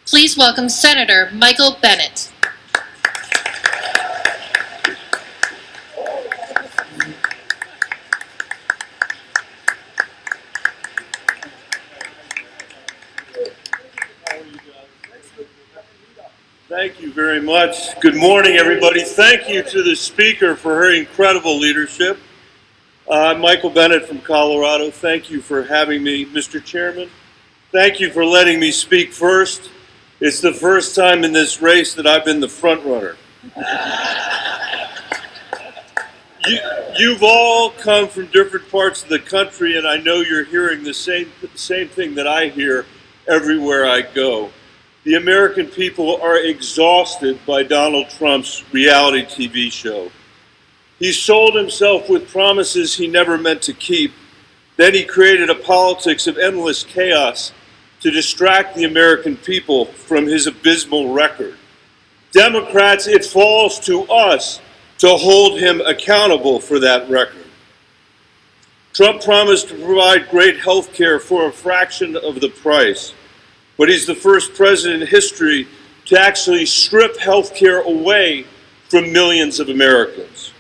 Please welcome Senator Michael Bennet. Thank you very much. Good morning, everybody. Thank you to the speaker for her incredible leadership. I'm Michael Bennet from Colorado. Thank you for having me, Mr. Chairman. Thank you for letting me speak first. It's the first time in this race that I've been the front runner. You've all come from different parts of the country, and I know you're hearing the same thing that I hear everywhere I go. The American people are exhausted by Donald Trump's reality TV show. He sold himself with promises he never meant to keep. Then he created a politics of endless chaos to distract the American people from his abysmal record. Democrats, it falls to us to hold him accountable for that record. Trump promised to provide great health care for a fraction of the price. But he's the first president in history to actually strip health care away from millions of Americans.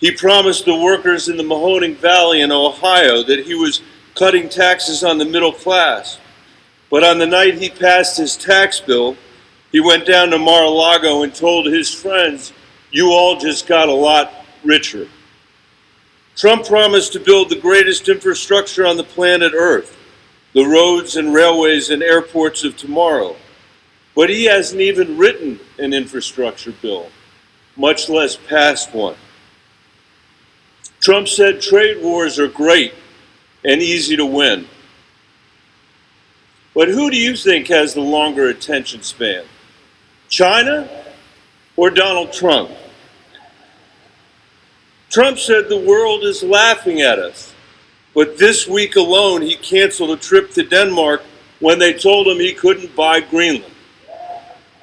He promised the workers in the Mahoning Valley in Ohio that he was cutting taxes on the middle class. But on the night he passed his tax bill, he went down to Mar-a-Lago and told his friends, "You all just got a lot richer." Trump promised to build the greatest infrastructure on the planet Earth, the roads and railways and airports of tomorrow. But he hasn't even written an infrastructure bill, much less passed one. Trump said trade wars are great and easy to win. But who do you think has the longer attention span? China or Donald Trump? Trump said the world is laughing at us. But this week alone, he canceled a trip to Denmark when they told him he couldn't buy Greenland.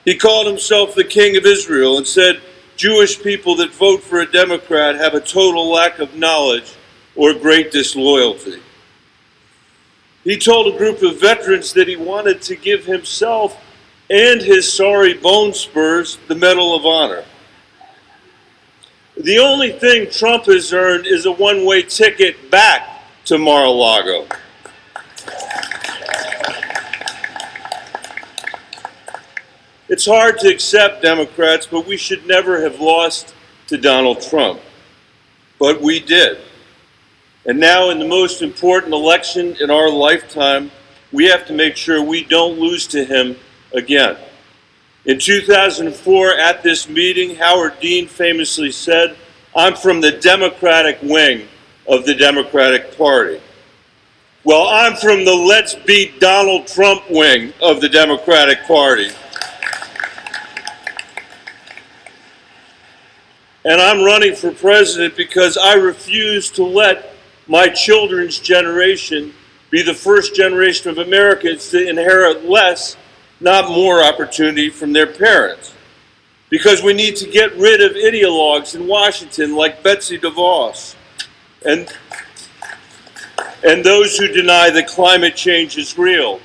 He called himself the King of Israel and said Jewish people that vote for a Democrat have a total lack of knowledge or great disloyalty. He told a group of veterans that he wanted to give himself and his sorry bone spurs the Medal of Honor. The only thing Trump has earned is a one-way ticket back to Mar-a-Lago. It's hard to accept, Democrats, but we should never have lost to Donald Trump. But we did. And now in the most important election in our lifetime, we have to make sure we don't lose to him again. In 2004, at this meeting, Howard Dean famously said, "I'm from the Democratic wing of the Democratic Party." Well, I'm from the Let's Beat Donald Trump wing of the Democratic Party. And I'm running for president because I refuse to let my children's generation be the first generation of Americans to inherit less, not more opportunity from their parents. Because we need to get rid of ideologues in Washington like Betsy DeVos and those who deny that climate change is real.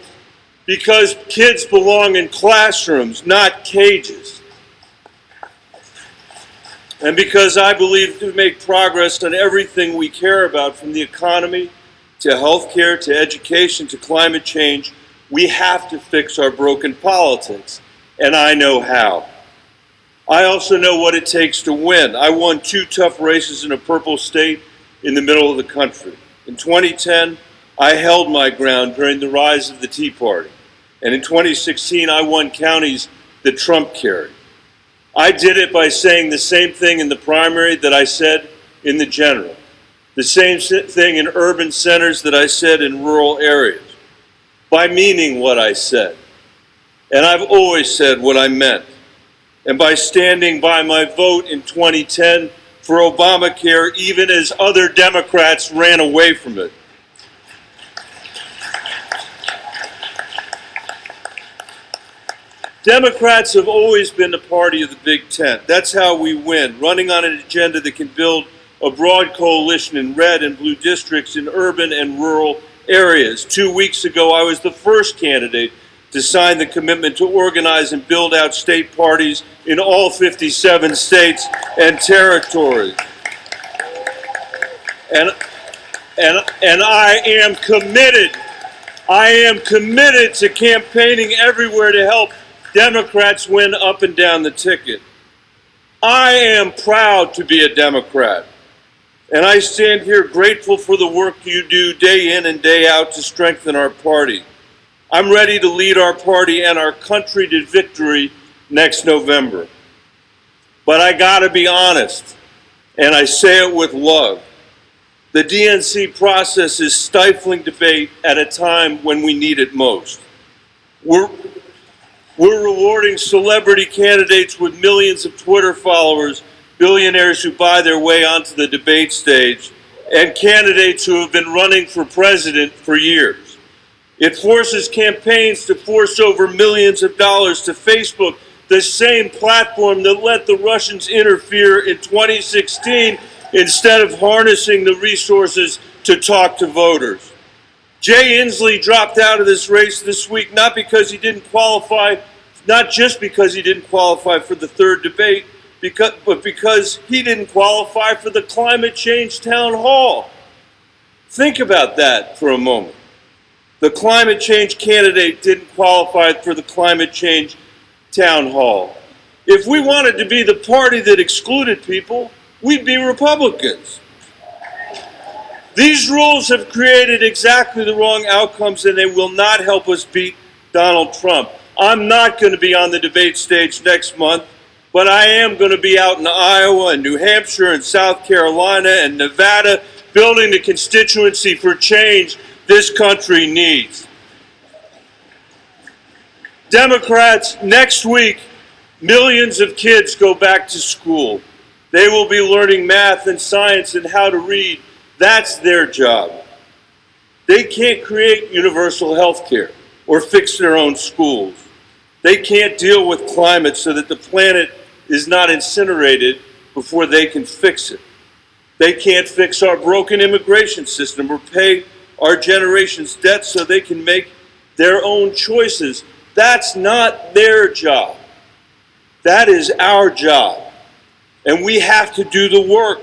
Because kids belong in classrooms, not cages. And because I believe to make progress on everything we care about, from the economy to healthcare to education to climate change, we have to fix our broken politics. And I know how. I also know what it takes to win. I won 2 tough races in a purple state in the middle of the country. In 2010, I held my ground during the rise of the Tea Party. And in 2016, I won counties that Trump carried. I did it by saying the same thing in the primary that I said in the general. The same thing in urban centers that I said in rural areas. By meaning what I said. And I've always said what I meant. And by standing by my vote in 2010 for Obamacare, even as other Democrats ran away from it. Democrats have always been the party of the big tent. That's how we win, running on an agenda that can build a broad coalition in red and blue districts in urban and rural areas. 2 weeks ago, I was the first candidate to sign the commitment to organize and build out state parties in all 57 states and territories. And I am committed to campaigning everywhere to help Democrats win up and down the ticket. I am proud to be a Democrat, and I stand here grateful for the work you do day in and day out to strengthen our party. I'm ready to lead our party and our country to victory next November. But I gotta be honest, and I say it with love. The DNC process is stifling debate at a time when we need it most. We're rewarding celebrity candidates with millions of Twitter followers, billionaires who buy their way onto the debate stage, and candidates who have been running for president for years. It forces campaigns to force over millions of dollars to Facebook, the same platform that let the Russians interfere in 2016 instead of harnessing the resources to talk to voters. Jay Inslee dropped out of this race this week, not just because he didn't qualify for the third debate, but because he didn't qualify for the climate change town hall. Think about that for a moment. The climate change candidate didn't qualify for the climate change town hall. If we wanted to be the party that excluded people, we'd be Republicans. These rules have created exactly the wrong outcomes, and they will not help us beat Donald Trump. I'm not going to be on the debate stage next month, but I am going to be out in Iowa and New Hampshire and South Carolina and Nevada building the constituency for change this country needs. Democrats, next week, millions of kids go back to school. They will be learning math and science and how to read. That's their job. They can't create universal health care or fix their own schools. They can't deal with climate so that the planet is not incinerated before they can fix it. They can't fix our broken immigration system or pay our generation's debt so they can make their own choices. That's not their job. That is our job. And we have to do the work.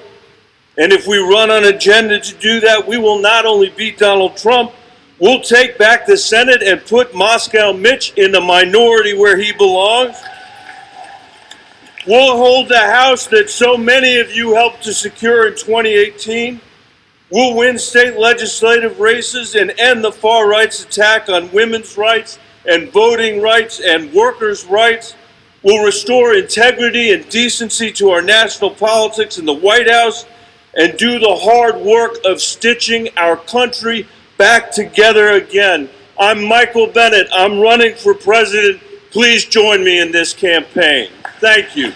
And if we run an agenda to do that, we will not only beat Donald Trump, we'll take back the Senate and put Moscow Mitch in the minority where he belongs. We'll hold the House that so many of you helped to secure in 2018. We'll win state legislative races and end the far right's attack on women's rights and voting rights and workers' rights. We'll restore integrity and decency to our national politics in the White House and do the hard work of stitching our country back together again. I'm Michael Bennet. I'm running for president. Please join me in this campaign. Thank you.